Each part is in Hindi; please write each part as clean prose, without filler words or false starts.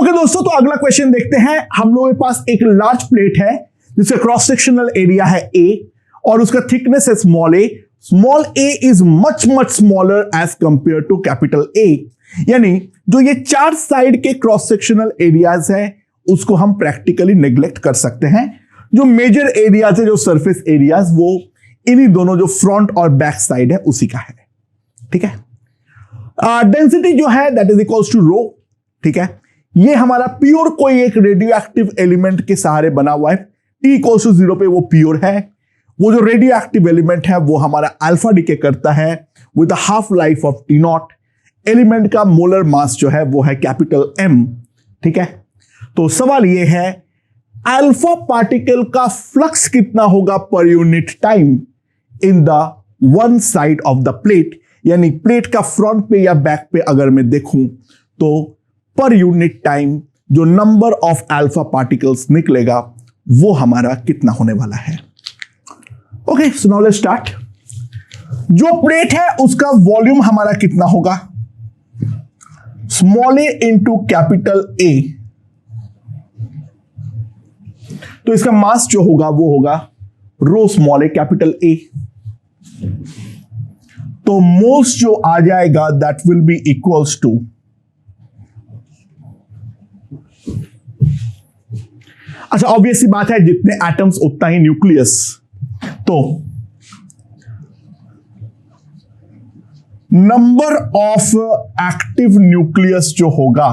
ओके दोस्तों, तो अगला क्वेश्चन देखते हैं। हम लोगों के पास एक लार्ज प्लेट है जिसका क्रॉस सेक्शनल एरिया है A और उसका थिकनेस है small a। Small a is much much smaller as compare to capital A। यानी जो ये चार साइड के क्रॉस सेक्शनल एरियाज है उसको हम प्रैक्टिकली नेग्लेक्ट कर सकते हैं। जो मेजर एरियाज है, जो सरफेस एरियाज, वो इन्हीं दोनों जो फ्रंट और बैक साइड है उसी का है। ठीक है। डेंसिटी जो है दैट इज इक्वल्स टू रो। ठीक है। ये हमारा प्योर कोई एक रेडियो एक्टिव एलिमेंट के सहारे बना हुआ है। T इक्वल्स टू 0 पे वो प्योर है। वो जो रेडियो एक्टिव एलिमेंट है वो हमारा अल्फा डिके करता है with half life of T0। Element का मोलर मास जो है वो है कैपिटल M। ठीक है। तो सवाल ये है अल्फा पार्टिकल का फ्लक्स कितना होगा पर unit time in the one side of the plate. यानी प्लेट का फ्रंट पे या बैक पे अगर मैं देखूं तो पर यूनिट टाइम जो नंबर ऑफ अल्फा पार्टिकल्स निकलेगा वो हमारा कितना होने वाला है। Okay, so now let's start. जो प्लेट है उसका वॉल्यूम हमारा कितना होगा, small a into capital A। तो इसका मास जो होगा वो होगा रो स्मॉल a कैपिटल A। तो मोल्स जो आ जाएगा that will be equals to, अच्छा ऑब्वियस सी बात है जितने एटम्स उतना ही न्यूक्लियस। तो नंबर ऑफ एक्टिव न्यूक्लियस जो होगा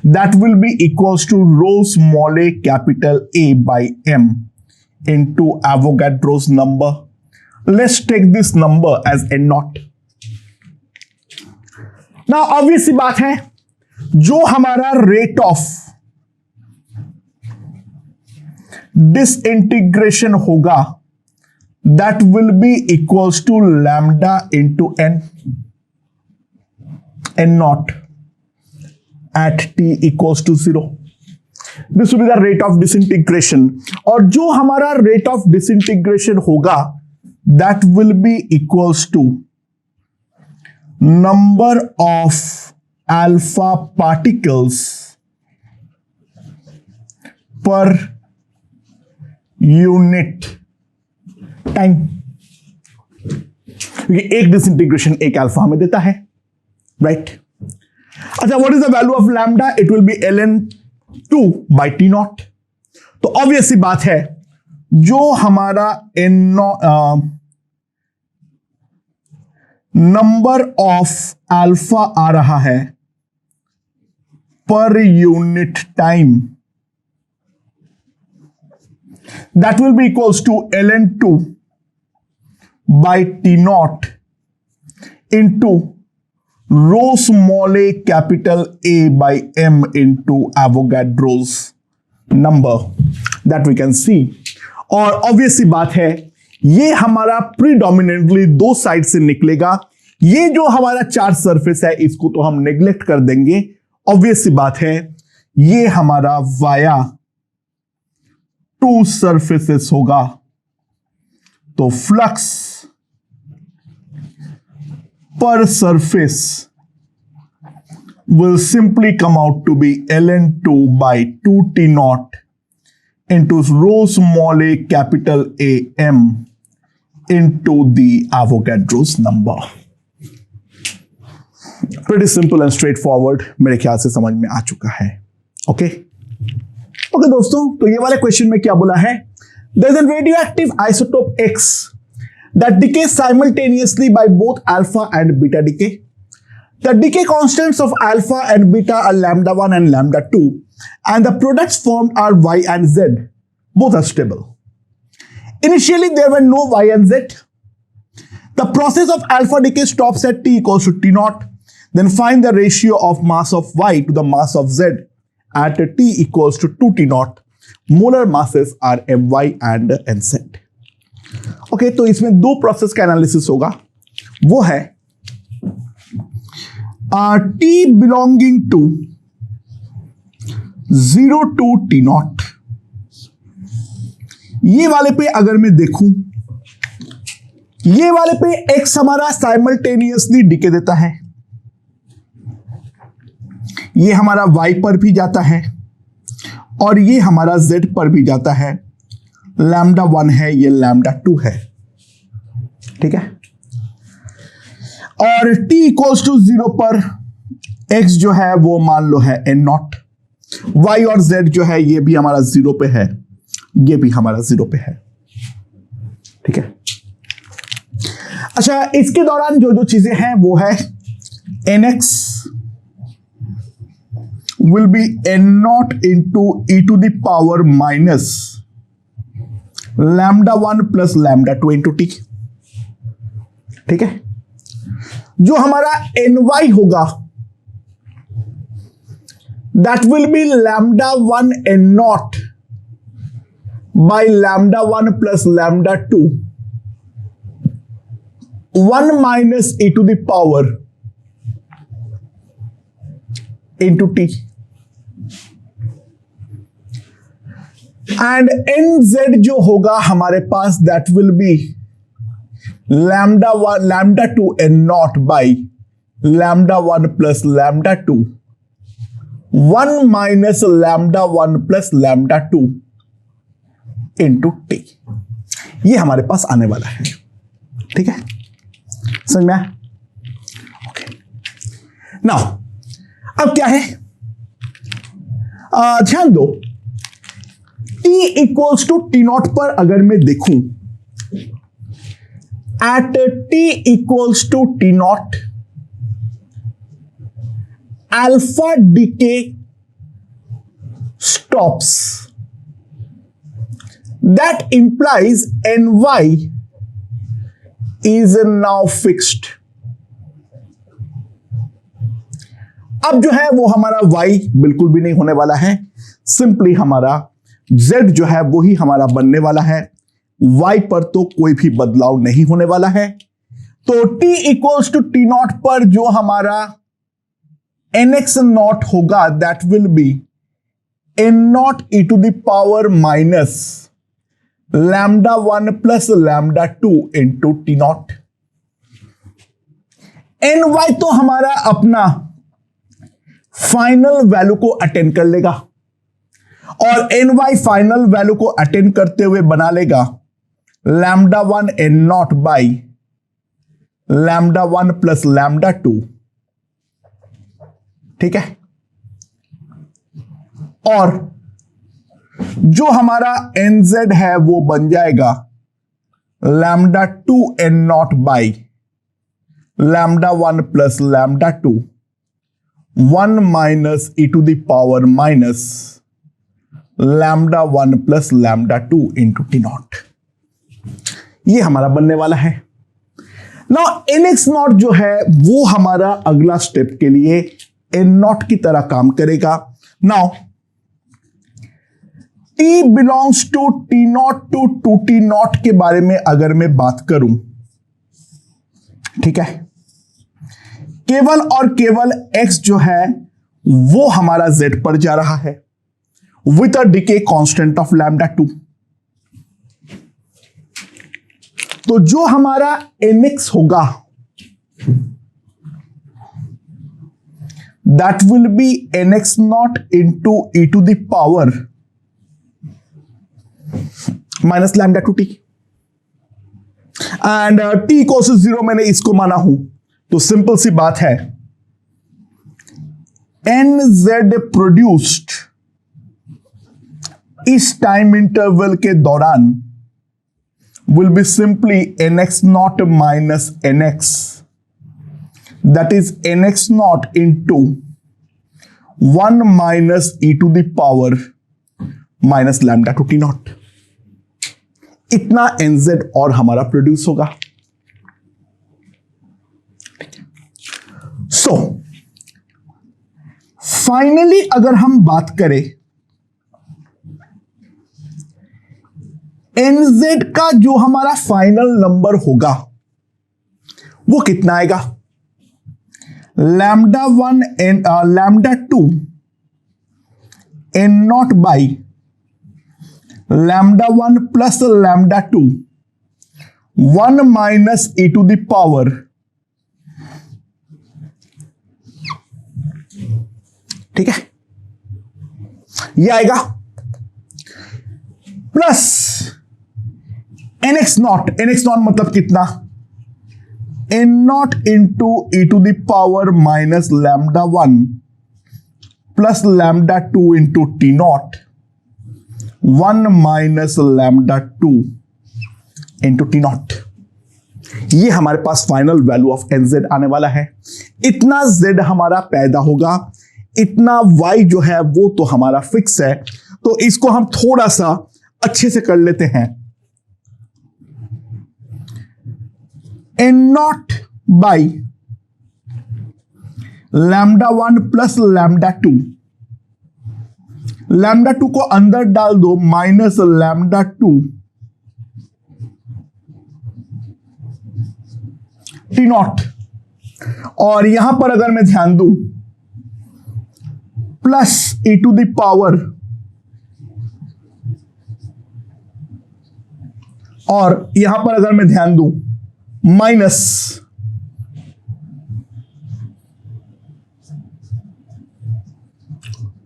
that will be equals to rho small a capital A by M into Avogadro's number. Let's take this number as n naught. Now obvious सी बात है जो हमारा रेट ऑफ डिसइंटीग्रेशन होगा that will be equals to lambda into n naught at t equals to 0। This will be the rate of disintegration. और जो हमारा रेट ऑफ डिसइंटीग्रेशन होगा that will be equals to number of alpha particles per unit time. क्योंकि एक डिसइंटीग्रेशन एक अल्फा हमें देता है, राइट। अच्छा, what is the value of lambda? It will B ln2 by T0। तो ऑब्वियस सी बात है जो हमारा नंबर ऑफ अल्फा आ रहा है per unit time that will be equals to ln2 by T0 into rho small a capital A by M into Avogadro's number that we can see. और ऑब्वियस सी बात है ये हमारा प्रीडोमिनेंटली दो साइड से निकलेगा। ये जो हमारा चार्ज सरफेस है इसको तो हम नेग्लेक्ट कर देंगे। ऑब्वियस सी बात है ये हमारा वाया टू सरफेसेस होगा। तो फ्लक्स पर surface will simply come out to be ln2 by 2T0 into rho small a capital A M into the Avogadro's number. Pretty simple and straightforward, मेरे ख्याल से समझ में आ चुका है। ओके दोस्तों, तो ये वाले क्वेश्चन में क्या बोला है? There is a radioactive isotope X that decays simultaneously by both alpha and beta decay. The decay constants of alpha and beta are lambda 1 and lambda 2, and the products formed are Y and Z. Both are stable. Initially, there were no Y and Z. The process of alpha decay stops at T equals to T0. Then find the ratio of mass of Y to the mass of Z at T equals to 2T0. Molar masses are My and Nz. Okay, तो इसमें दो प्रोसेस का एनालिसिस होगा। वो है T belonging to 0 to T0। ये वाले पे अगर मैं देखूं, ये वाले पे X हमारा साइमल्टेनियसली डिके देता है। ये हमारा y पर भी जाता है और ये हमारा z पर भी जाता है। लैम्डा 1 है, ये लैम्डा 2 है। ठीक है, और t इक्वल्स टू 0 पर x जो है वो मान लो है n0, y और z जो है ये भी हमारा 0 पे है, ये भी हमारा 0 पे है। ठीक है, अच्छा, इसके दौरान जो जो चीजें हैं वो है nx will be n0 into e to the power minus lambda 1 plus lambda 2 into t। ठीक है, जो हमारा ny होगा that will be lambda 1 n0 by lambda 1 plus lambda 2 1 minus e to the power into t, and nz जो होगा हमारे पास that will be lambda 2 n0 by lambda 1 plus lambda 2 1 minus lambda 1 plus lambda 2 into t। ये हमारे पास आने वाला है। ठीक है, समझ में आया? ओके, नाउ अब क्या है, ध्यान दो, t इक्वल्स टू t0 पर अगर मैं देखूं, at t equals to t0 alpha decay stops, that implies ny is now fixed. अब जो है वो हमारा y बिल्कुल भी नहीं होने वाला है, सिंपली हमारा z जो है वो ही हमारा बनने वाला है, y पर तो कोई भी बदलाव नहीं होने वाला है। तो t इक्वल्स टू t0 पर जो हमारा nx नॉट होगा that will be n0 e to the power minus lambda 1 plus lambda 2 into t0। ny तो हमारा अपना फाइनल वैल्यू को अटेंड कर लेगा और ny फाइनल वैल्यू को अटेंड करते हुए बना लेगा lambda 1 n0 by lambda 1 plus lambda 2। ठीक है, और जो हमारा nz है वो बन जाएगा lambda 2 n0 by lambda 1 plus lambda 2 1 minus e to the power minus lambda 1 plus lambda 2 into t0। ये हमारा बनने वाला है। नाउ nx नॉट जो है वो हमारा अगला स्टेप के लिए n0 की तरह काम करेगा। Now t belongs to t0 to 2t0 के बारे में अगर मैं बात करूं, ठीक है, केवल और केवल x जो है वो हमारा z पर जा रहा है with a decay constant of lambda 2। तो जो हमारा nx होगा that will be nx naught into e to the power minus lambda 2t, and t equals to 0 मैंने इसको माना हूं, तो सिंपल सी बात है nz प्रोड्यूस्ड इस टाइम इंटरवल के दौरान will be simply nx naught minus nx, that is nx naught into 1 minus e to the power minus lambda 2t0। इतना nz और हमारा प्रोड्यूस होगा। सो फाइनली अगर हम बात करें nz का जो हमारा फाइनल नंबर होगा वो कितना आएगा, lambda 1 lambda 2 n0 by lambda 1 plus lambda 2 1 minus e to the power ठीक है, ये आएगा प्लस nx नॉट मतलब कितना, n naught into e to the power minus lambda 1 plus lambda 2 into T naught 1 minus lambda 2 into T naught. ये हमारे पास फाइनल वैल्यू ऑफ nz आने वाला है। इतना z हमारा पैदा होगा, इतना y जो है वो तो हमारा फिक्स है। तो इसको हम थोड़ा सा अच्छे से कर लेते हैं। n not by lambda 1 plus lambda 2, lambda 2 को अंदर डाल दो, माइनस लैम्डा 2 टी नॉट, और यहां पर अगर मैं ध्यान दूं plus e to the power, और यहां पर अगर मैं ध्यान दूं minus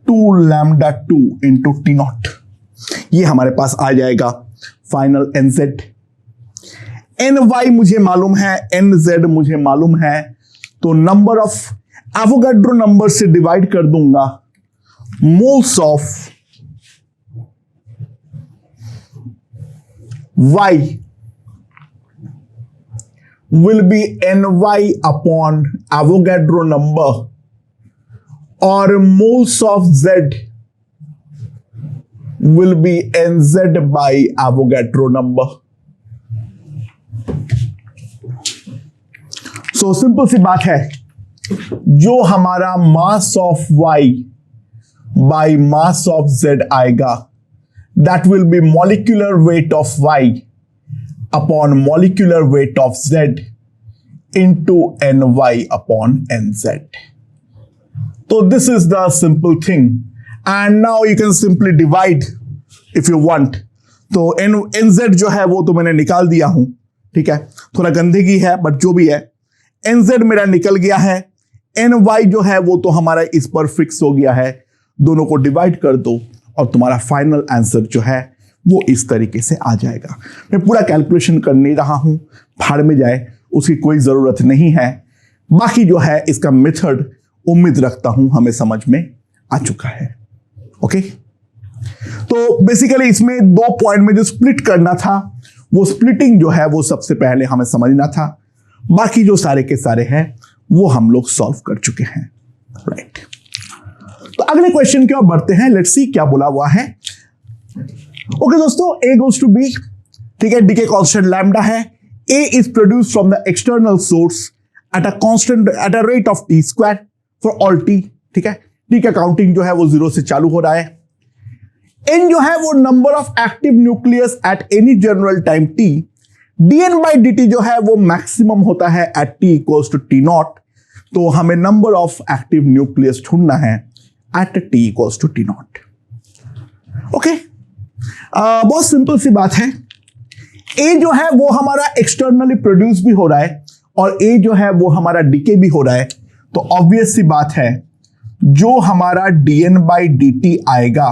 two lambda 2 into T naught. ये हमारे पास आ जाएगा फाइनल nz। ny मुझे मालूम है, nz मुझे मालूम है, तो नंबर ऑफ एवोगाड्रो नंबर से डिवाइड कर दूंगा। Moles of y will be ny upon Avogadro number, और moles of z will be nz by Avogadro number। So simple सी बात है, जो हमारा mass of y by mass of z आएगा, that will be molecular weight of y upon molecular weight of z into ny upon nz। तो this is the simple thing, and now you can simply divide if you want. तो nz जो है वो तो मैंने निकाल दिया हूं, ठीक है, थोड़ा गंदगी है बट जो भी है, nz मेरा निकल गया है, ny जो है वो तो हमारा इस पर फिक्स हो गया है। दोनों को डिवाइड कर दो और तुम्हारा फाइनल आंसर जो है वो इस तरीके से आ जाएगा। मैं पूरा कैलकुलेशन कर नहीं रहा हूं, भाड़ में जाए, उसकी कोई जरूरत नहीं है। बाकी जो है इसका मेथड उम्मीद रखता हूं हमें समझ में आ चुका है। ओके, तो बेसिकली इसमें 2 पॉइंट में जो स्प्लिट करना था, वो स्प्लिटिंग जो है वो सबसे पहले हमें समझना था। बाकी जो सारे के सारे हैं वो हम लोग सॉल्व कर चुके हैं, राइट। तो अगले क्वेश्चन की ओर बढ़ते हैं। लेट्स सी क्या बोला हुआ है। ओके दोस्तों, A goes to B, ठीक है, डीके कांस्टेंट लैम्डा है। A is produced from the external source at a rate of t square for all t, ठीक है। T का काउंटिंग जो है वो 0 से चालू हो रहा है। N जो है वो number of active nucleus at any general time t। dn by dt जो है वो मैक्सिमम होता है at t equals to t naught. तो हमें नंबर ऑफ एक्टिव न्यूक्लियस ढूंढना है at t equals to t naught. Okay, बहुत सिंपल सी बात है। A जो है वो हमारा एक्सटर्नली प्रोड्यूस भी हो रहा है और A जो है वो हमारा डीके भी हो रहा है। तो ऑब्वियस सी बात है, जो हमारा dn by dt आएगा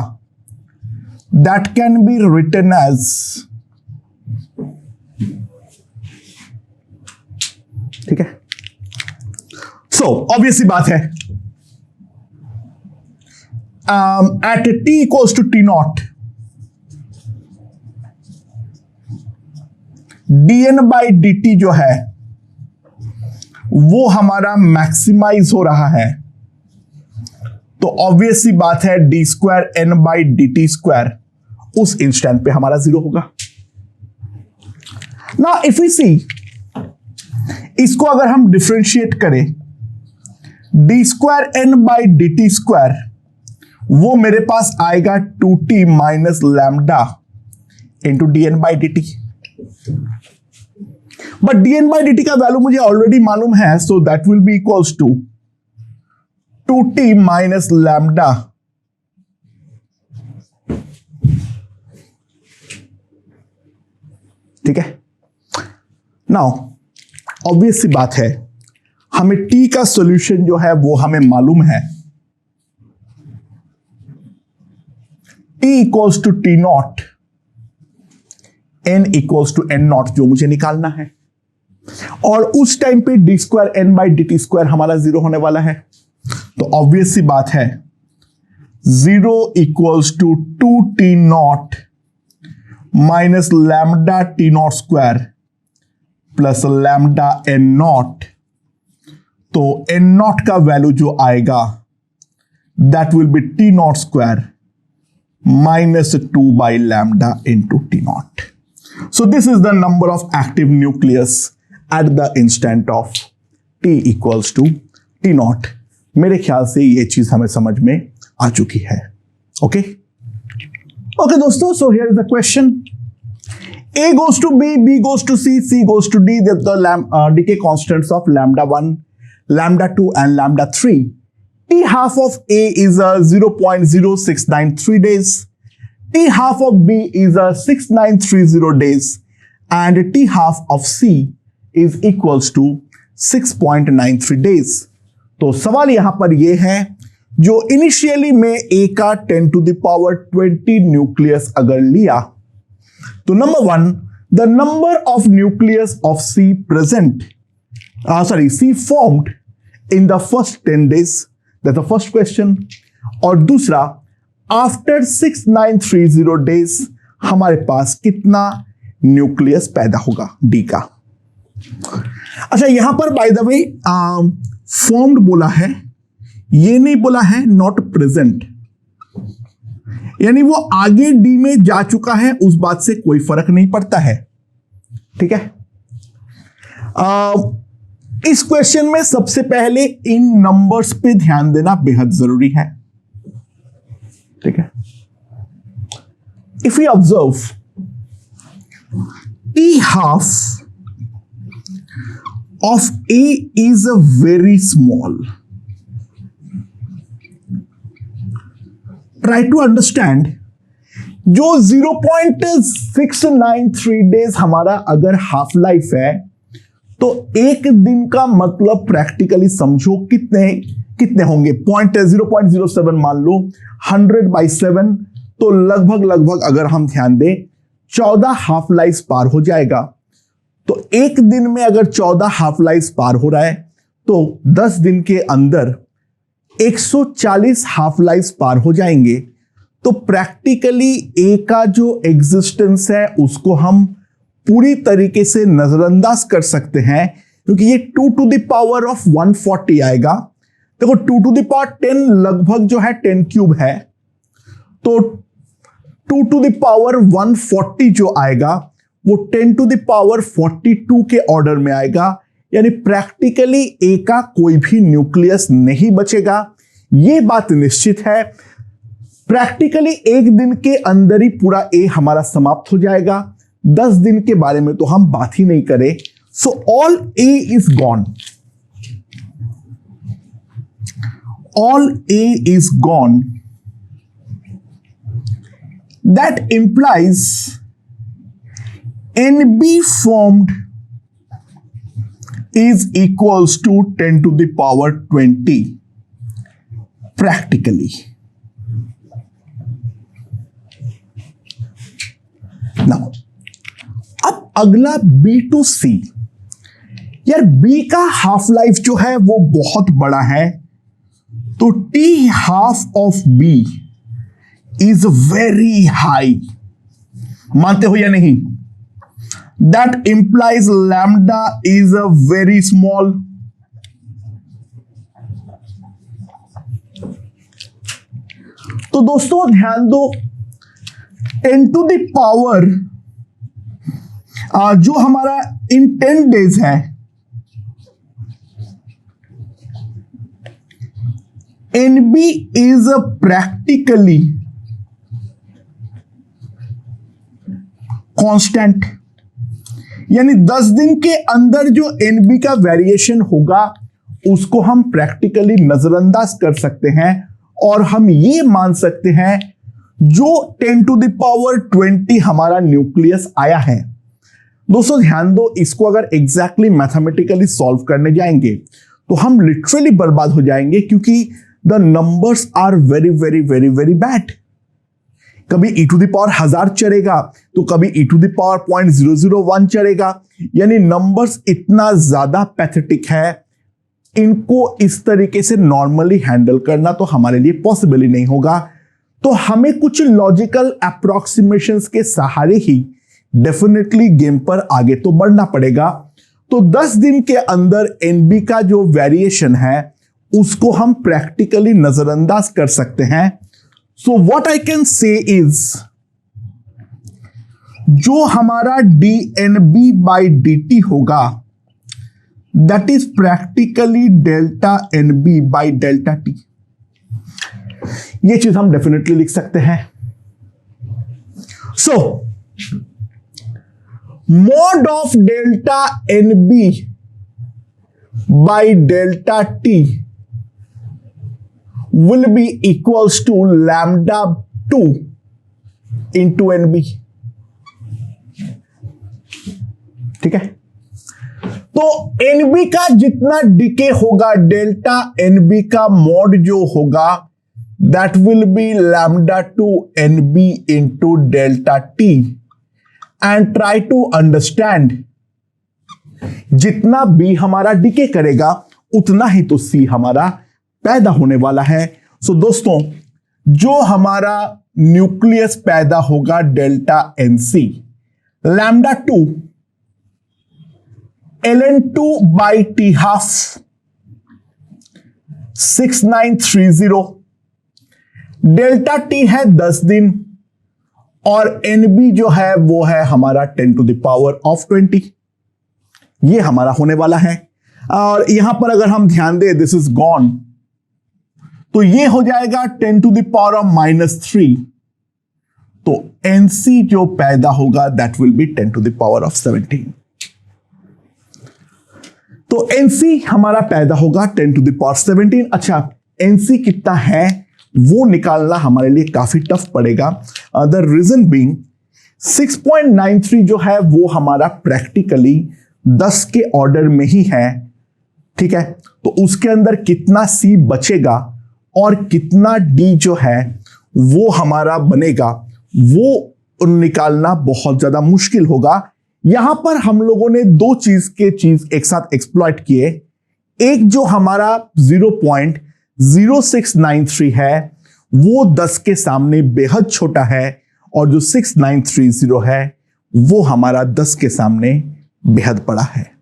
that can be written as, ठीक है। सो ऑब्वियस सी बात है, at t equals to t naught, dn by dt जो है वो हमारा मैक्सिमाइज हो रहा है। तो ऑब्वियस सी बात है D square N by D T square उस इंस्टेंट पे हमारा 0 होगा। ना इफ यू सी, इसको अगर हम डिफरेंशिएट करें, D square N by D T square वो मेरे पास आएगा 2t minus lambda into D N by D T. But dn by dt का वैल्यू मुझे ऑलरेडी मालूम है, so that will be equals to 2t minus lambda ठीक है। नाउ ऑब्वियस सी बात है, हमें t का सॉल्यूशन जो है वो हमें मालूम है। T equals to T naught, n equals to N naught जो मुझे निकालना है, और उस टाइम पे D square N by D T square हमारा जीरो होने वाला है। तो ऑब्वियस सी बात है, zero equals to two T naught minus lambda T naught square plus lambda N naught. तो एन नॉट का वैल्यू जो आएगा that will be T naught square minus two by lambda into T naught. So this is the number of active nucleus at the instant of T equals to T naught. मेरे ख्याल से ये चीज हमें समझ में आ चुकी है। ओके ओके दोस्तों, so here is the question. A goes to B, B goes to C, C goes to D. The decay constants of lambda 1, lambda 2 and lambda 3. T half of A is 0.0693 days. T half of B is 6930 days. And T half of C is equals to 6.93 days. तो सवाल यहां पर यह है, जो इनिशियली में A का 10 to the power 20 न्यूक्लियस अगर लिया, तो number one, the number of nucleus of C present, C formed in the first 10 days, that's the first question. और दूसरा, आफ्टर 6930 days हमारे पास कितना न्यूक्लियस पैदा होगा D का। अच्छा, यहां पर बाय द वे फॉर्म्ड बोला है, ये नहीं बोला है नॉट प्रेजेंट, यानी वो आगे डी में जा चुका है, उस बात से कोई फर्क नहीं पड़ता है। ठीक है, इस क्वेश्चन में सबसे पहले इन नंबर्स पे ध्यान देना बेहद जरूरी है। ठीक है, if you observe T half of A is a very small. Try to understand, जो 0.693 डेज हमारा अगर हाफ लाइफ है, तो एक दिन का मतलब प्रैक्टिकली समझो कितने होंगे, 0.07 मान लो, 100/7, तो लगभग अगर हम ध्यान दें 14 हाफ लाइफ पार हो जाएगा। तो एक दिन में अगर 14 हाफ लाइफ पार हो रहा है, तो 10 दिन के अंदर 140 हाफ लाइफ पार हो जाएंगे। तो प्रैक्टिकली ए का जो एग्जिस्टेंस है उसको हम पूरी तरीके से नजरअंदाज कर सकते हैं, क्योंकि ये 2 to the power of 140 आएगा। देखो 2 to the power 10 लगभग जो है 10 क्यूब है, तो 2 to the power 140 जो आएगा वो 10 to the power 42 के ऑर्डर में आएगा। यानी प्रैक्टिकली ए का कोई भी न्यूक्लियस नहीं बचेगा, यह बात निश्चित है। प्रैक्टिकली एक दिन के अंदर ही पूरा ए हमारा समाप्त हो जाएगा, 10 दिन के बारे में तो हम बात ही नहीं करें। So all A is gone, all A is gone. That implies NB formed is equals to 10 to the power 20 practically. Now, अब अगला B to C। यार B का हाफ लाइफ जो है वो बहुत बड़ा है, तो T half of B is very high, मानते हो या नहीं? That implies lambda is a very small. तो दोस्तों ध्यान दो, 10 to the power जो हमारा इन 10 डेज है, NB is a practically constant, यानी 10 दिन के अंदर जो NB का वेरिएशन होगा उसको हम प्रैक्टिकली नजरअंदाज कर सकते हैं, और हम ये मान सकते हैं जो 10 to the power 20 हमारा न्यूक्लियस आया है। दोस्तों ध्यान दो, इसको अगर एग्जैक्टली मैथमेटिकली सॉल्व करने जाएंगे तो हम लिटरली बर्बाद हो जाएंगे, क्योंकि the numbers are very very very very bad. कभी e टू द पावर 1000 चलेगा तो कभी e टू द पावर 0.001 चलेगा। यानी नंबर्स इतना ज्यादा पैथेटिक है, इनको इस तरीके से नॉर्मली हैंडल करना तो हमारे लिए पॉसिबल ही नहीं होगा। तो हमें कुछ लॉजिकल अप्रोक्सीमेशंस के सहारे ही डेफिनेटली गेम पर आगे तो बढ़ना पड़ेगा। तो 10 दिन के अंदर एनबी का जो वेरिएशन है उसको हम प्रैक्टिकली नजरअंदाज कर सकते हैं। So what I can say is, जो हमारा डीएनबी बाई dt होगा that is practically delta NB by delta T. ये चीज हम डेफिनेटली लिख सकते हैं। सो mod of delta nb by delta t will be equals to lambda 2 into nb। ठीक है, तो nb का जितना डिके होगा डेल्टा nb का मॉड जो होगा that will be lambda 2 nb into delta t। And try to understand, जितना बी हमारा डिके करेगा उतना ही तो सी हमारा पैदा होने वाला है। सो दोस्तों, जो हमारा न्यूक्लियस पैदा होगा delta NC, lambda 2 ln2 by T half 6930, delta T है 10 दिन और एनबी जो है वो है हमारा 10 टू द पावर ऑफ 20। ये हमारा होने वाला है। और यहां पर अगर हम ध्यान दें, दिस इज गॉन, तो ये हो जाएगा 10 टू द पावर ऑफ -3। तो एनसी जो पैदा होगा that will be 10 to the power of 17। तो एनसी हमारा पैदा होगा 10 टू द पावर 17। अच्छा, एनसी कितना है वो निकालना हमारे लिए काफी टफ पड़ेगा। द रीजन बीइंग 6.93 जो है वो हमारा प्रैक्टिकली 10 के ऑर्डर में ही है। ठीक है, तो उसके अंदर कितना सी बचेगा और कितना डी जो है वो हमारा बनेगा, वो निकालना बहुत ज्यादा मुश्किल होगा। यहां पर हम लोगों ने दो चीज एक साथ एक्सप्लॉइट किए। एक जो हमारा 0.0693 है वो 10 के सामने बेहद छोटा है, और जो 6930 है वो हमारा 10 के सामने बेहद बड़ा है।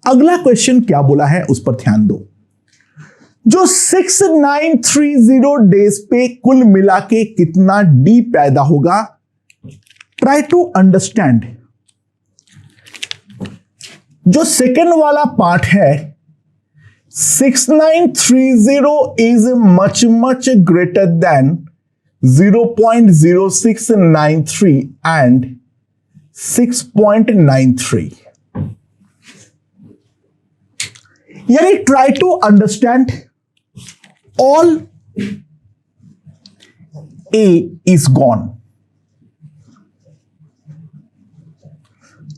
अगला क्वेश्चन क्या बोला है उस पर ध्यान दो। जो 6930 डेज पे कुल मिला के कितना डी पैदा होगा, ट्राई टू अंडरस्टैंड। जो सेकेंड वाला पार्ट है 6930 is much greater than 0.0693 and 6.93। यानी try to understand, all A is gone।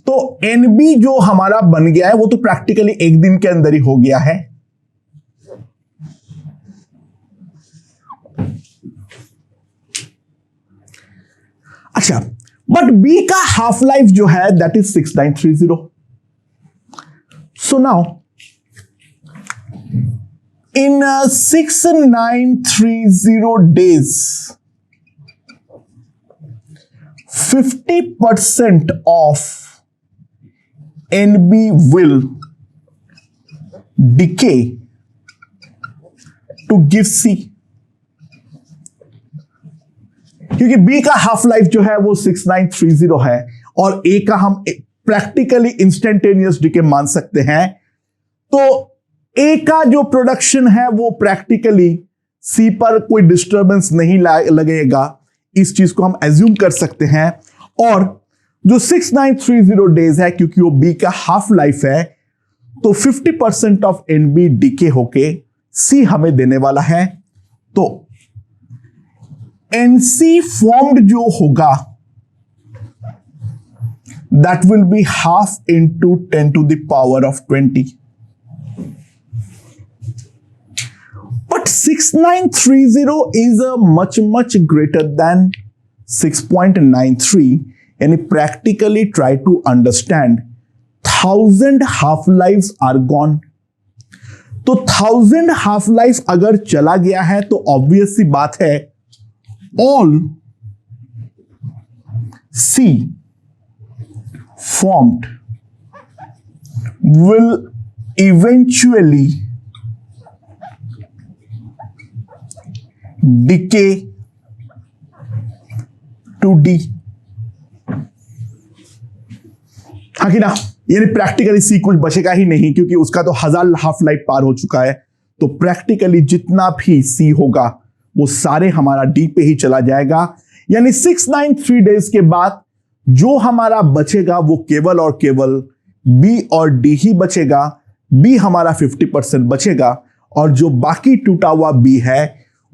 तो NB जो हमारा बन गया है वो तो प्रैक्टिकली एक दिन के अंदर ही हो गया है। अच्छा, बट बी का हाफ लाइफ जो है that is 6930। So now in 6930 days 50% of NB will decay to give C। क्योंकि B का हाफ लाइफ जो है वो 6930 है और A का हम प्रैक्टिकली इंस्टेंटेनियस डिके मान सकते हैं। तो A का जो प्रोडक्शन है वो प्रैक्टिकली C पर कोई डिस्टरबेंस नहीं लगेगा, इस चीज को हम एज्यूम कर सकते हैं। और जो 6930 डेज है क्योंकि वो B का हाफ लाइफ है, तो 50% ऑफ NB डीके होके C हमें देने वाला है। तो NC फॉर्म्ड जो होगा that will be half into 10 to the power of 20। But 6930 is a much greater than 6.93, यानी practically try to understand 1000 half life are gone. तो 1000 हाफ लाइफ अगर चला गया है तो ऑब्वियस सी बात है all C formed will eventually decay to D। हाँ कि ना, यानी प्रैक्टिकली सी कुछ बचेगा ही नहीं, क्योंकि उसका तो 1000 हाफ लाइफ पार हो चुका है। तो प्रैक्टिकली जितना भी सी होगा वो सारे हमारा डी पे ही चला जाएगा। यानी 693 डेज के बाद जो हमारा बचेगा वो केवल और केवल बी और डी ही बचेगा। बी हमारा 50% बचेगा और जो बाकी टूटा हुआ बी है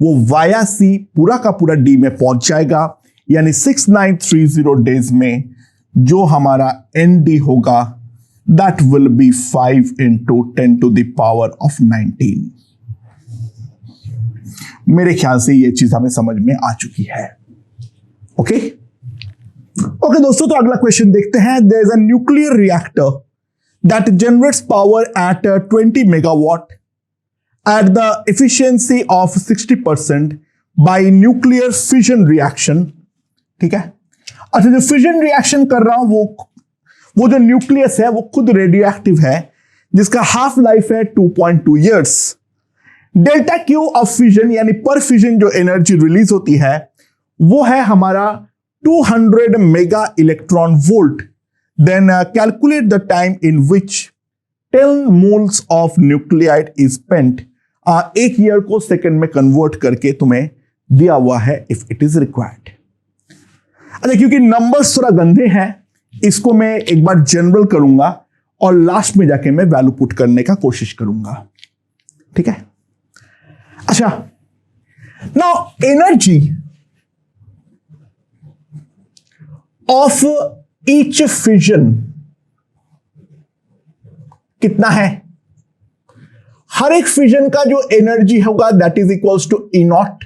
वो वाया सी पूरा का पूरा डी में पहुंच जाएगा। यानी 6930 डेज में जो हमारा एन डी होगा that will B 5 into 10 to the power of 19। मेरे ख्याल से ये चीज हमें समझ में आ चुकी है। ओके ओके दोस्तों, तो अगला क्वेश्चन देखते हैं। There is a nuclear reactor that generates power at 20 megawatt at the efficiency of 60% by nuclear fission reaction। ठीक है, अच्छा जो फिजन रिएक्शन कर रहा हूं वो जो न्यूक्लियस है वो खुद रेडियो एक्टिव है, जिसका हाफ लाइफ है 2.2 years। Delta Q of fission यानी पर फिजन जो एनर्जी रिलीज होती है वो है हमारा 200 mega electron volt. Then calculate the time in which 10 moles of nuclide is spent. एक ईयर को सेकंड में कन्वर्ट करके तुम्हें दिया हुआ है इफ इट इज रिक्वायर्ड। अच्छा, क्योंकि नंबर्स थोड़ा गंदे हैं इसको मैं एक बार जनरल करूंगा और लास्ट में जाके मैं वैल्यू पुट करने का कोशिश करूंगा। ठीक है, अच्छा now energy of each fission कितना है? हर एक फिजन का जो एनर्जी होगा that is equals to E naught.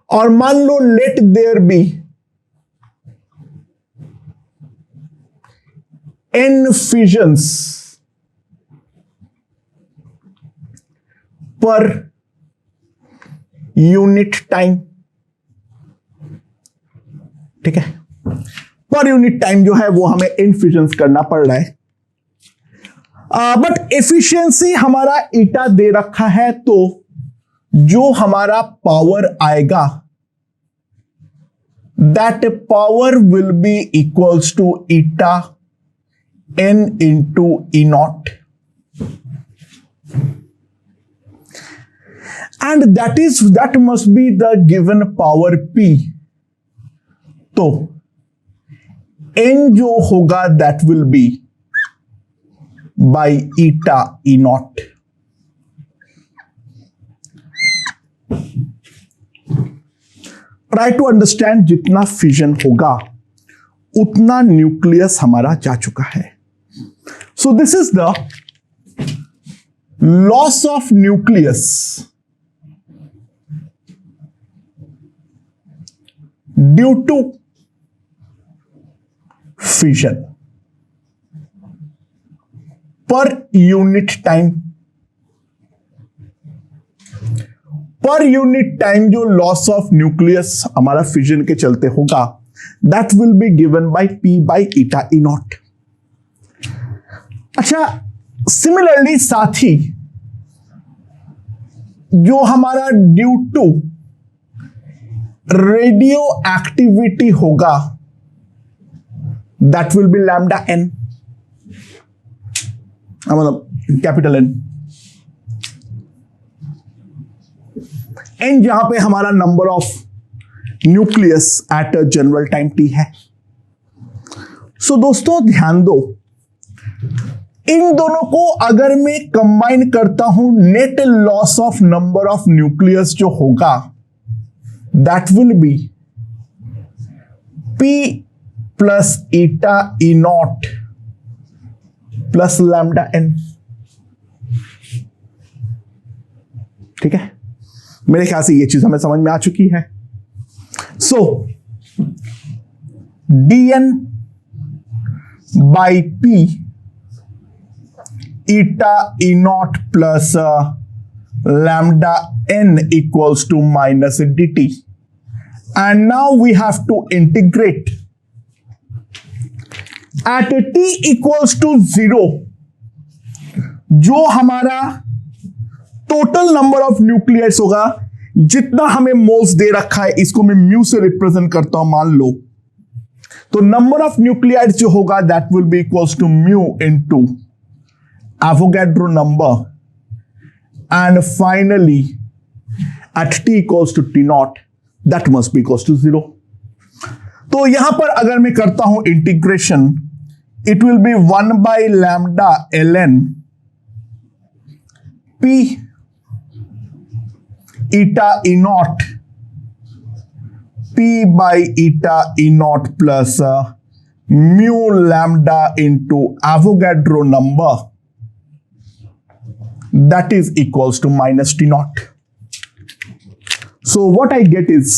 और मान लो let there be n fissions per unit time. ठीक है, पर यूनिट टाइम जो है वो हमें n फिजन्स करना पड़ रहा है। बट एफिशिएंसी हमारा ईटा दे रखा है, तो जो हमारा पावर आएगा that power will be equals to eta n into E naught and that must be the given power P। तो n जो होगा that will be by eta E naught। Try to understand, जितना फिजन होगा उतना न्यूक्लियस हमारा जा चुका है। So this is the loss of nucleus due to fission per unit time. Per unit time जो लॉस ऑफ न्यूक्लियस हमारा फिजन के चलते होगा that will be given by P bye eta E not. अच्छा, सिमिलरली साथ ही जो हमारा ड्यू टू रेडियो एक्टिविटी होगा that will B lambda n, मतलब कैपिटल N। n जहां पे हमारा number of nucleus at a general time t है। सो दोस्तों ध्यान दो, इन दोनों को अगर मैं कंबाइन करता हूं, net loss of number of nucleus जो होगा that will B P plus eta E not plus lambda n। ठीक है, मेरे ख्याल से ये चीज हमें समझ में आ चुकी है। सो dn by p eta e naught plus lambda n equals to minus dt. And now we have to integrate at t equals to 0 जो हमारा टोटल नंबर ऑफ न्यूक्लियस होगा, जितना हमें मोल्स दे रखा है इसको मैं म्यू से रिप्रेजेंट करता हूं मान लो, तो नंबर ऑफ न्यूक्लियस जो होगा that will be equals to mu into Avogadro number, and finally at T equals to T naught that must be equals to 0. तो यहां पर अगर मैं करता हूं integration, it will be 1 by lambda ln p eta e naught p by eta e naught plus mu lambda into Avogadro number, that is equals to minus t naught. So what I get is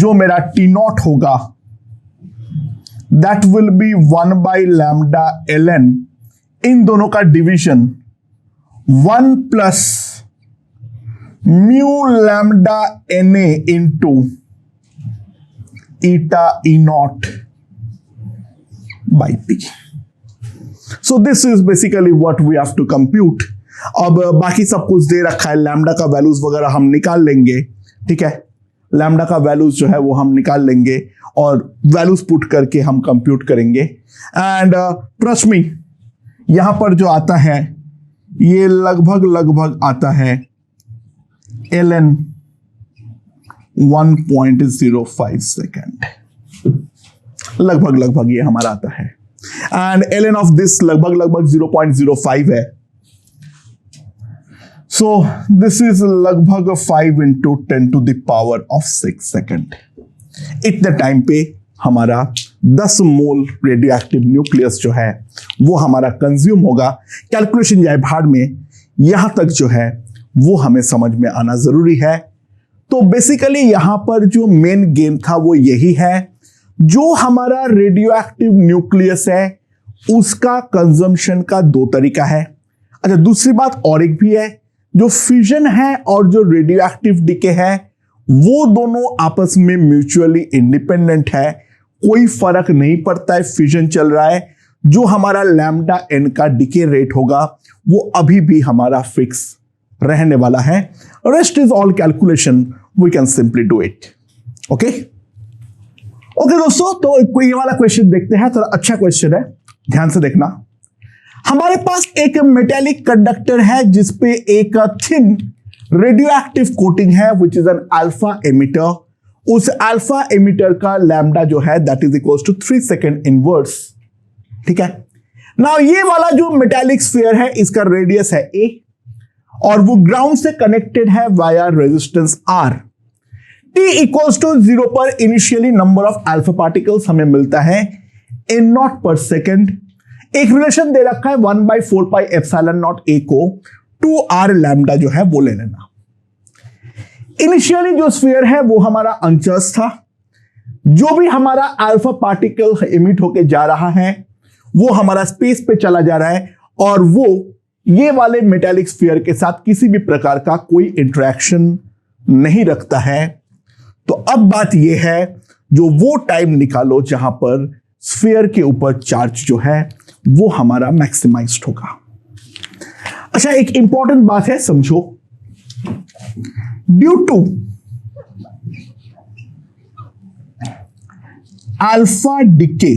जो मेरा t naught होगा that will be 1 by lambda ln, इन दोनों का division 1 plus mu lambda na into eta e naught by p. So this is basically what we have to compute. अब बाकी सब कुछ दे रखा है, लैम्डा का वैल्यूज वगैरह हम निकाल लेंगे, ठीक है, लैम्डा का वैल्यूज जो है वो हम निकाल लेंगे और वैल्यूज पुट करके हम कंप्यूट करेंगे. एंड ट्रस्ट मी, यहां पर जो आता है ये लगभग आता है ln 1.05 सेकेंड, लगभग ये हमारा आता है. एंड ln ऑफ दिस लगभग 0.05 है. सो दिस इज लगभग 5 into 10 to the power of 6 second. इतने टाइम पे हमारा 10 मोल रेडियो एक्टिव न्यूक्लियस जो है वो हमारा कंज्यूम होगा. कैलकुलेशन जाए भाड़ में, यहां तक जो है वो हमें समझ में आना जरूरी है. तो बेसिकली यहां पर जो मेन गेम था वो यही है, जो हमारा रेडियो एक्टिव न्यूक्लियस है उसका कंजम्पशन का 2 तरीका है. अच्छा, दूसरी बात और एक भी है, जो फ्यूजन है और जो रेडियो एक्टिव डिके है वो दोनों आपस में म्यूचुअली इंडिपेंडेंट है, कोई फर्क नहीं पड़ता है फ्यूजन चल रहा है. जो हमारा लैम्डा एन का डिके रेट होगा वो अभी भी हमारा फिक्स रहने वाला है. Rest is all calculation, we can simply do it. Okay दोस्तों, तो ये वाला क्वेश्चन देखते हैं. थोड़ा अच्छा क्वेश्चन है, ध्यान से देखना. हमारे पास एक मेटेलिक कंडक्टर है जिसपे एक थिन रेडियो एक्टिव कोटिंग है which is an alpha emitter. उस अल्फा एमिटर का लैम्डा जो है that is equals to 3 second inverse. ठीक है, नाउ ये वाला जो मेटेलिक स्फीयर है इसका रेडियस है a और वो ग्राउंड से कनेक्टेड है via resistance r. t equals to 0 पर initially number of alpha particles हमें मिलता है n नॉट पर सेकेंड. एक रिलेशन दे रखा है 1/4 पाई एप्सिलॉन नॉट a को 2r लैम्डा जो है वो ले लेना. इनिशियली जो स्फीयर है वो हमारा अनचार्ज था. जो भी हमारा अल्फा पार्टिकल इमिट होके जा रहा है वो हमारा स्पेस पे चला जा रहा है और वो ये वाले मेटालिक स्फीयर के साथ किसी भी प्रकार का कोई इंटरेक्शन नहीं रखता है. तो अब बात ये है, जो वो टाइम निकालो जहां पर स्फीयर के ऊपर चार्ज जो है वो हमारा मैक्सिमाइज्ड होगा. अच्छा, एक इंपॉर्टेंट बात है, समझो. Due to alpha decay,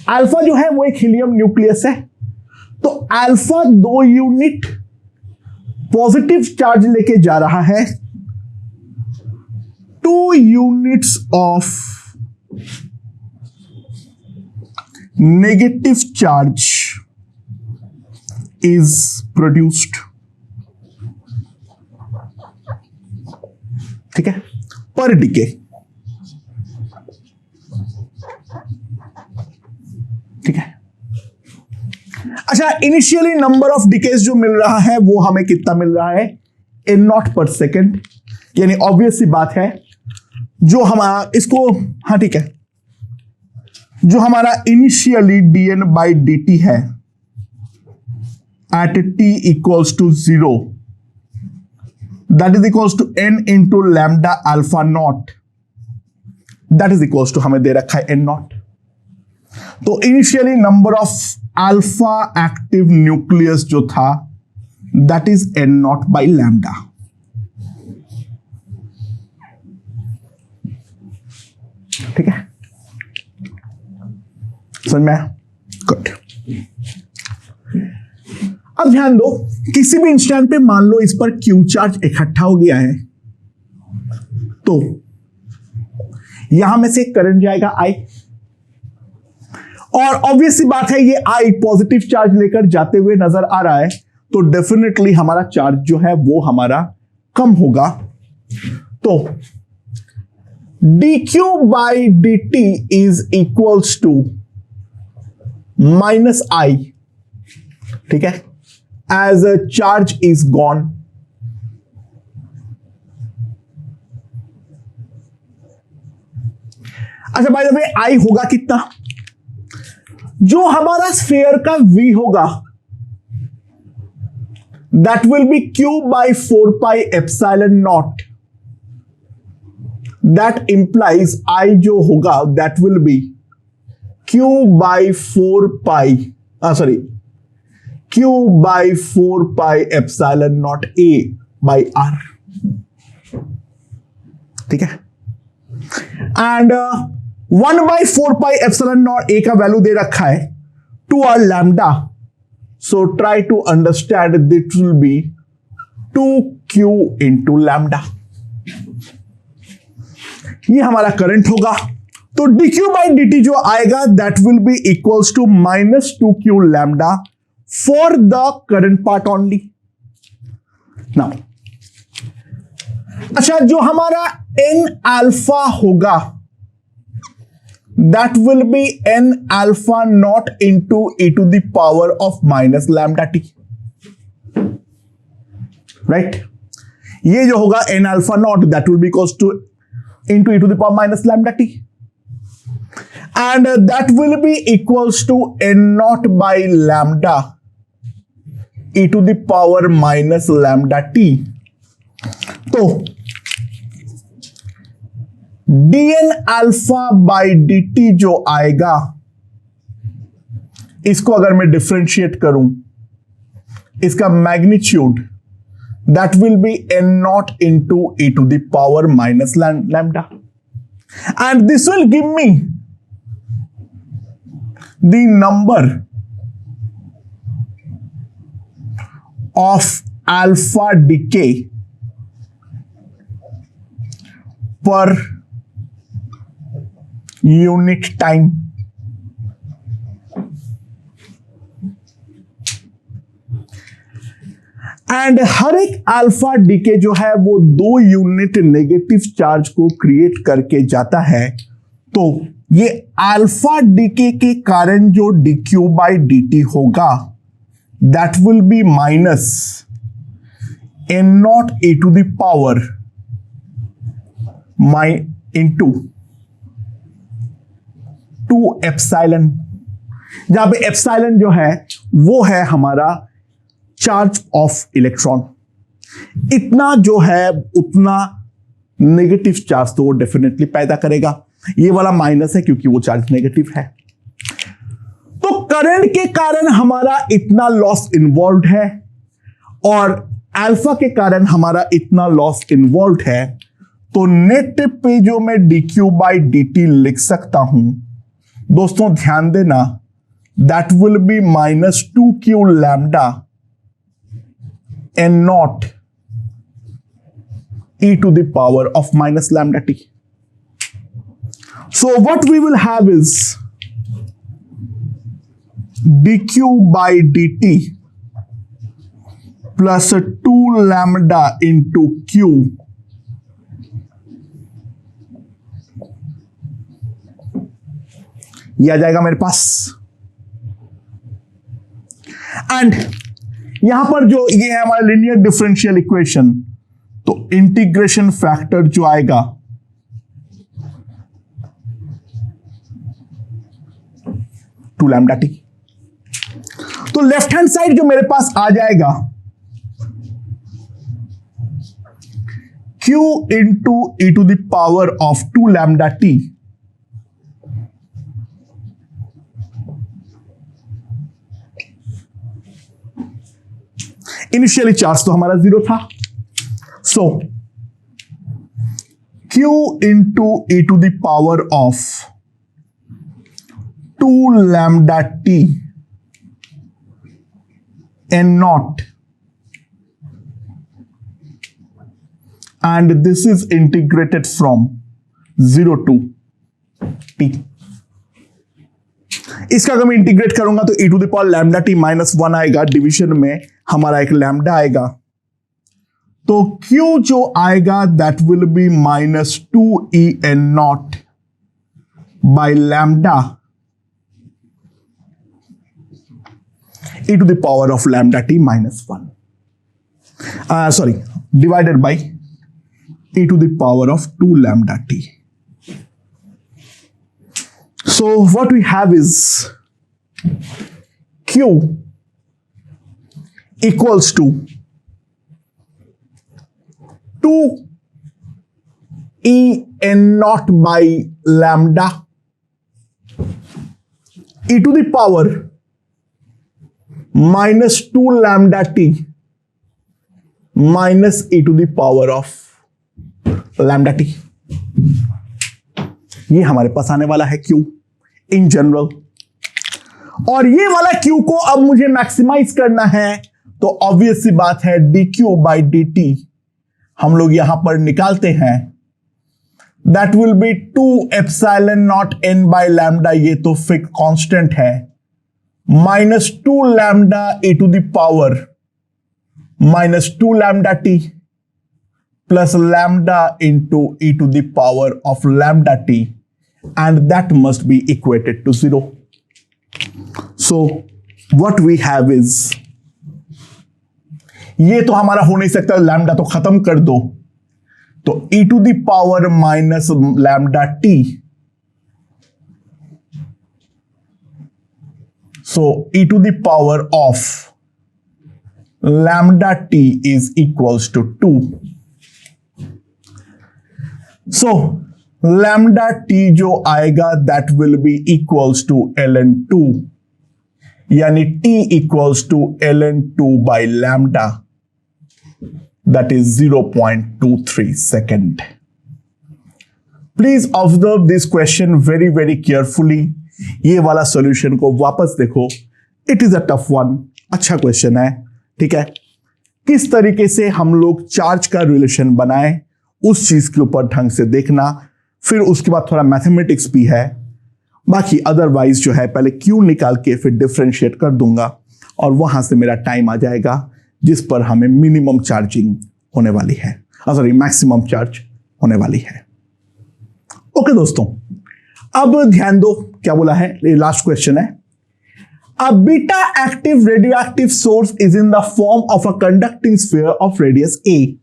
alpha जो है वो एक हीलियम न्यूक्लियस है, तो अल्फा 2 यूनिट पॉजिटिव चार्ज लेके जा रहा है, 2 units of negative charge is produced. ठीक है, पर डिके. ठीक है, अच्छा, इनिशियली नंबर ऑफ डिकेज जो मिल रहा है वो हमें कितना मिल रहा है n नॉट पर सेकेंड. यानी ऑब्वियस सी बात है, जो हमारा इसको, हाँ ठीक है, जो हमारा इनिशियली dn बाई dt है at t equals to 0, that is equals to n into lambda alpha naught, that is equals to हमें दे रखा है n naught। तो initially number of alpha active nucleus जो था that is n naught by lambda. ठीक है, समझ में आया? गुड। अब ध्यान दो, किसी भी इंस्टेंट पे मान लो इस पर क्यू चार्ज इकट्ठा हो गया है, तो यहां में से करंट जाएगा I, और ऑब्वियस सी बात है ये I पॉजिटिव चार्ज लेकर जाते हुए नजर आ रहा है, तो डेफिनेटली हमारा चार्ज जो है वो हमारा कम होगा। तो dq by dt is equals to minus I, ठीक है, as a charge is gone. अच्छा, बाय द वे I होगा कितना? जो हमारा स्फीयर का V होगा that will be Q by 4 pi epsilon naught, that implies I जो होगा that will be Q by 4 pi Q by 4 pi epsilon naught A by R। ठीक है, and 1 by 4 pi epsilon naught A का वैल्यू दे रखा है two R lambda, so try to understand that will be 2Q into lambda. ये हमारा करंट होगा, तो dq बाई dt जो आएगा that will be equals to minus 2Q lambda for the current part only. Now अच्छा, जो हमारा n अल्फा होगा that will be n alpha naught into e to the power of minus lambda t, right? ये जो होगा n alpha naught that will be equals to into e to the power minus lambda t, and that will be equals to n naught by lambda e to the power minus lambda t। तो dn अल्फा बाई dt जो आएगा, इसको अगर मैं डिफरेंशिएट करूं, इसका magnitude that will be n naught into e to the power minus lambda, and this will give me the number of alpha decay per unit time. And हर एक अल्फा डीके जो है वो 2 यूनिट नेगेटिव चार्ज को क्रिएट करके जाता है, तो ये अल्फा डीके के कारण जो dq बाई dt होगा that will be minus n naught e to the power into 2 epsilon, जहां पे एप्सिलॉन जो है वो है हमारा चार्ज ऑफ इलेक्ट्रॉन। इतना जो है उतना नेगेटिव चार्ज तो वो डेफिनेटली पैदा करेगा। ये वाला माइनस है क्योंकि वो चार्ज नेगेटिव है। तो करंट के कारण हमारा इतना लॉस इन्वॉल्व है और अल्फा के कारण हमारा इतना लॉस इन्वॉल्व है, तो नेट पे जो मैं dq बाई dt लिख सकता हूं, दोस्तों ध्यान देना, that will be minus 2Q lambda n naught e to the power of minus lambda t. So what we will have is dq by dt plus 2 lambda into q ये आ जाएगा मेरे पास। एंड यहां पर जो ये है हमारा लीनियर डिफरेंशियल इक्वेशन, तो इंटीग्रेशन फैक्टर जो आएगा टू लैम्डा टी। तो लेफ्ट हैंड साइड जो मेरे पास आ जाएगा Q into e to the power of 2 lambda T initially charge तो हमारा 0 था, सो Q into e to the power of 2 lambda T n naught, and this is integrated from 0 to t। इसका अगर मैं इंटीग्रेट करूंगा तो e to the power lambda T minus 1 आएगा, डिवीजन में हमारा एक लैम्डा आएगा, तो q जो आएगा that will be minus 2 n0 by lambda e to the power of lambda t minus 1, divided by e to the power of 2 lambda t. So what we have is q equals to 2 e n naught by lambda e to the power minus 2 lambda t minus e to the power of lambda t। ये हमारे पास आने वाला है q इन जनरल, और ये वाला q को अब मुझे मैक्सिमाइज करना है, तो ऑब्वियस सी बात है dq by dt हम लोग यहां पर निकालते हैं, that will B 2 epsilon not n by lambda, ये तो फिक्स कांस्टेंट है, minus 2 lambda e to the power minus 2 lambda t plus lambda into e to the power of lambda t, and that must be equated to 0. So what we have is, ये तो हमारा हो नहीं सकता, लैम्डा तो खत्म कर दो, तो e to the power minus lambda t, so e to the power of lambda t is equals to 2. So lambda t जो आएगा that will be equals to ln2, यानी t equals to ln2 by lambda, that is 0.23 second. Please observe this question very very carefully. ये वाला सॉल्यूशन को वापस देखो, it is a tough one, अच्छा क्वेश्चन है, ठीक है। किस तरीके से हम लोग चार्ज का रिलेशन बनाए उस चीज के ऊपर ढंग से देखना, फिर उसके बाद थोड़ा मैथमेटिक्स भी है, बाकी अदरवाइज जो है पहले क्यू निकाल के फिर डिफरेंशिएट कर दूंगा, और वहां से मेरा टाइम आ जाएगा जिस पर हमें मिनिमम चार्जिंग होने वाली है, सॉरी मैक्सिमम चार्ज होने वाली है। ओके दोस्तों, अब ध्यान दो क्या बोला है, ये लास्ट क्वेश्चन है। A beta active radioactive source is in the form of a conducting sphere of radius a,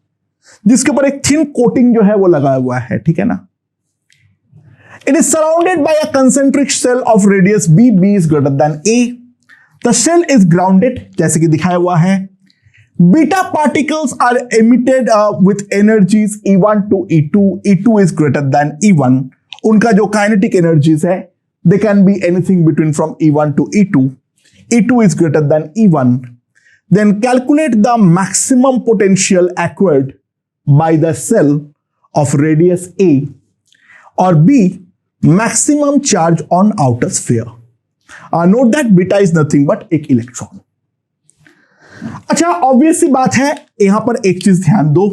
जिसके ऊपर एक थिन कोटिंग जो है वो लगा हुआ है, ठीक है ना। It is surrounded by a concentric shell of radius B, B is greater than A, the shell is grounded, जैसे कि दिखाया हुआ है। Beta particles are emitted with energies E1 to E2, E2 is greater than E1, उनका जो काइनेटिक एनर्जीज है they can be anything between from E1 to E2, E2 is greater than E1, then calculate the maximum potential acquired by the cell of radius A, or B, maximum charge on outer sphere. Note that beta is nothing but एक इलेक्ट्रॉन। अच्छा, ऑब्वियस सी बात है, यहां पर एक चीज ध्यान दो,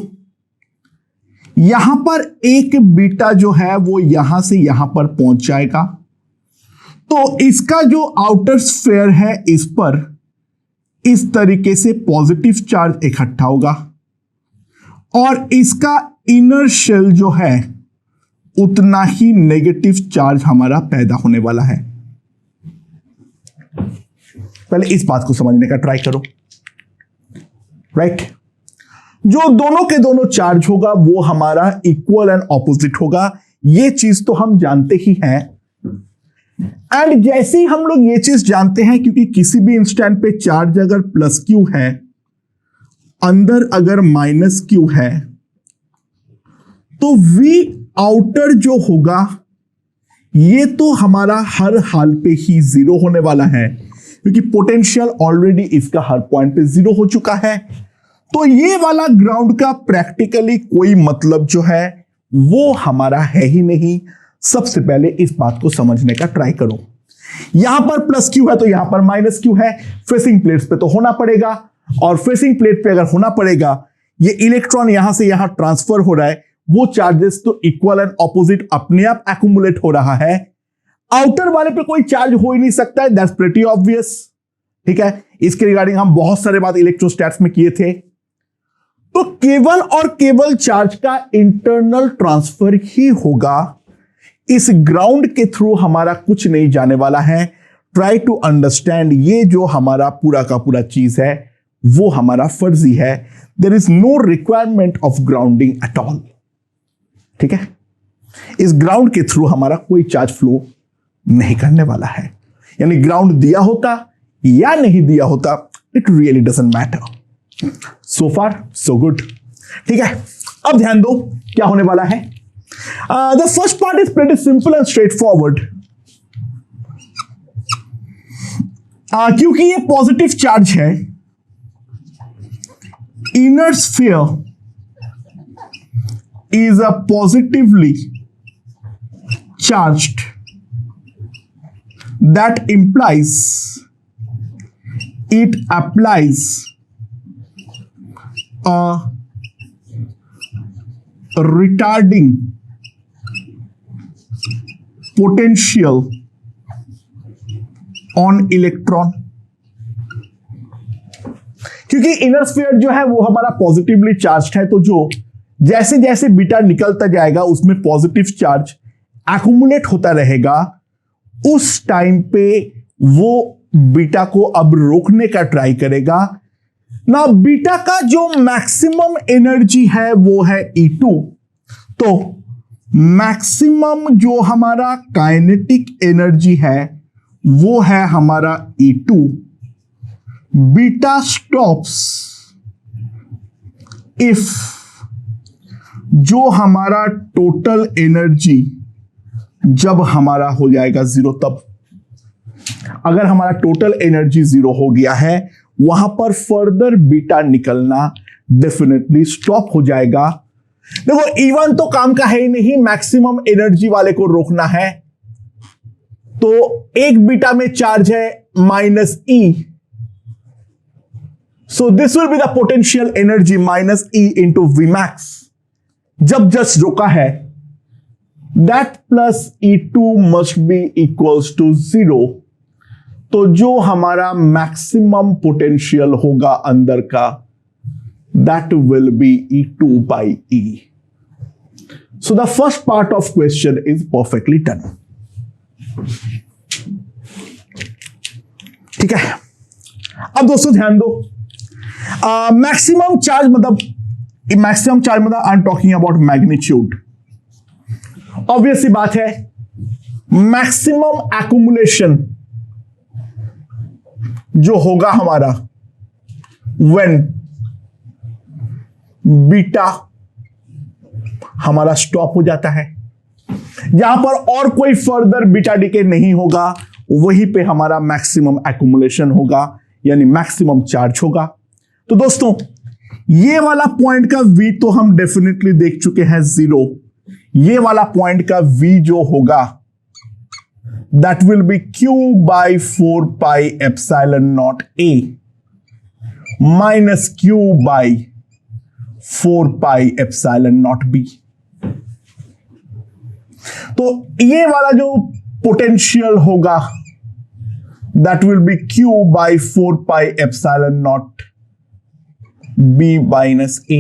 यहां पर एक बीटा जो है वो यहां से यहां पर पहुंच जाएगा, तो इसका जो आउटर स्फीयर है इस पर इस तरीके से पॉजिटिव चार्ज इकट्ठा होगा, और इसका इनर शेल जो है उतना ही नेगेटिव चार्ज हमारा पैदा होने वाला है। पहले इस बात को समझने का ट्राई करो, राइट। जो दोनों के दोनों चार्ज होगा वो हमारा इक्वल एंड ऑपोजिट होगा। ये चीज तो हम जानते ही हैं। एंड जैसे ही हम लोग ये चीज जानते हैं, क्योंकि किसी भी इंस्टेंट पे चार्ज अगर प्लस क्यू है, अंदर अगर माइनस क्यू है, तो वी आउटर जो होगा ये तो हमारा हर हाल पे ही जीरो होने वाला है, क्योंकि पोटेंशियल ऑलरेडी इसका हर पॉइंट पे जीरो हो चुका है। तो ये वाला ग्राउंड का प्रैक्टिकली कोई मतलब जो है वो हमारा है ही नहीं। सबसे पहले इस बात को समझने का ट्राई करो। यहां पर प्लस क्यू है तो यहां पर माइनस क्यू है, फेसिंग प्लेट्स पे तो होना पड़ेगा, और फेसिंग प्लेट पे अगर होना पड़ेगा, ये इलेक्ट्रॉन यहां से यहां ट्रांसफर हो रहा है, वो चार्जेस तो इक्वल एंड ऑपोजिट अपने आप एक्यूमुलेट हो रहा है। आउटर वाले पे कोई चार्ज हो ही नहीं सकता है, दैट्स प्रीटी ऑब्वियस। ठीक है, इसके रिगार्डिंग हम बहुत सारे बात इलेक्ट्रोस्टैट्स में किए थे। तो केवल और केवल चार्ज का इंटरनल ट्रांसफर ही होगा, इस ग्राउंड के थ्रू हमारा कुछ नहीं जाने वाला है। ट्राई टू अंडरस्टैंड, ये जो हमारा पूरा का पूरा चीज है वो हमारा फर्जी है। There is no requirement of grounding at all. ठीक है, इस ग्राउंड के थ्रू हमारा कोई चार्ज फ्लो नहीं करने वाला है। यानी ग्राउंड दिया होता या नहीं दिया होता, it really doesn't matter. So far so good. ठीक है, अब ध्यान दो क्या होने वाला है। The first part is pretty simple and straight forward. क्योंकि ये पॉजिटिव चार्ज है, inner sphere is a positively charged, that implies it applies a retarding potential on electron। क्योंकि इनर स्फीयर जो है वो हमारा पॉजिटिवली चार्ज्ड है, तो जो जैसे जैसे बीटा निकलता जाएगा उसमें पॉजिटिव चार्ज एक्यूमुलेट होता रहेगा। उस टाइम पे वो बीटा को अब रोकने का ट्राई करेगा ना। बीटा का जो मैक्सिमम एनर्जी है वो है E2, तो मैक्सिमम जो हमारा काइनेटिक एनर्जी है वो है हमारा E2। बीटा स्टॉप्स इफ जो हमारा टोटल एनर्जी जब हमारा हो जाएगा जीरो, तब अगर हमारा टोटल एनर्जी जीरो हो गया है, वहां पर फर्दर बीटा निकलना डेफिनेटली स्टॉप हो जाएगा। देखो E1 तो काम का है ही नहीं, मैक्सिमम एनर्जी वाले को रोकना है। तो एक बीटा में चार्ज है -E, so this will be the potential energy -E into Vmax। जब जस्ट रोका है, that plus E2 must be equals to 0। तो जो हमारा मैक्सिमम पोटेंशियल होगा अंदर का, that will be E2 by E। So the first part of question is perfectly done। ठीक है, अब दोस्तों ध्यान दो, मैक्सिमम चार्ज मतलब I am talking about magnitude. Obvious सी बात है, मैक्सिमम एक्यूमुलेशन जो होगा हमारा व्हेन बीटा हमारा स्टॉप हो जाता है, जहां पर और कोई फर्दर बीटा डिके नहीं होगा, वहीं पे हमारा मैक्सिमम एक्यूमुलेशन होगा, यानी मैक्सिमम चार्ज होगा। तो दोस्तों ये वाला पॉइंट का V तो हम डेफिनेटली देख चुके हैं 0। ये वाला पॉइंट का V जो होगा that will be Q by 4 pi epsilon naught A minus Q by 4 pi epsilon naught B। तो ये वाला जो पोटेंशियल होगा that will be Q by 4 pi epsilon naught B minus A,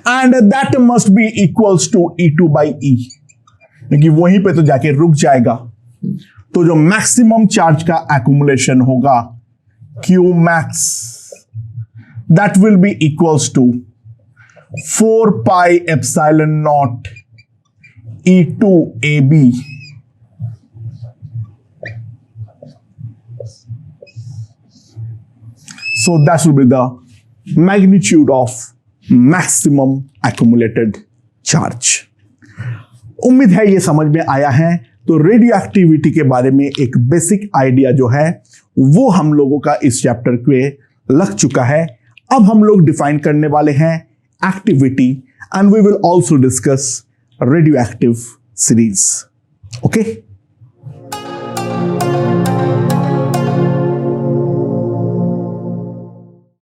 and that must be equals to E2 by E, क्योंकि वहीं पे तो जाके रुक जाएगा। तो जो मैक्सिमम चार्ज का एक्यूमुलेशन होगा Q max, that will be equals to 4 pi epsilon naught E2 AB so that will be the magnitude of maximum accumulated charge. उम्मीद है ये समझ में आया है। तो रेडियो एक्टिविटी के बारे में एक बेसिक आइडिया जो है वो हम लोगों का इस चैप्टर पे लग चुका है। अब हम लोग डिफाइन करने वाले हैं activity and we will also discuss radio active series. Okay.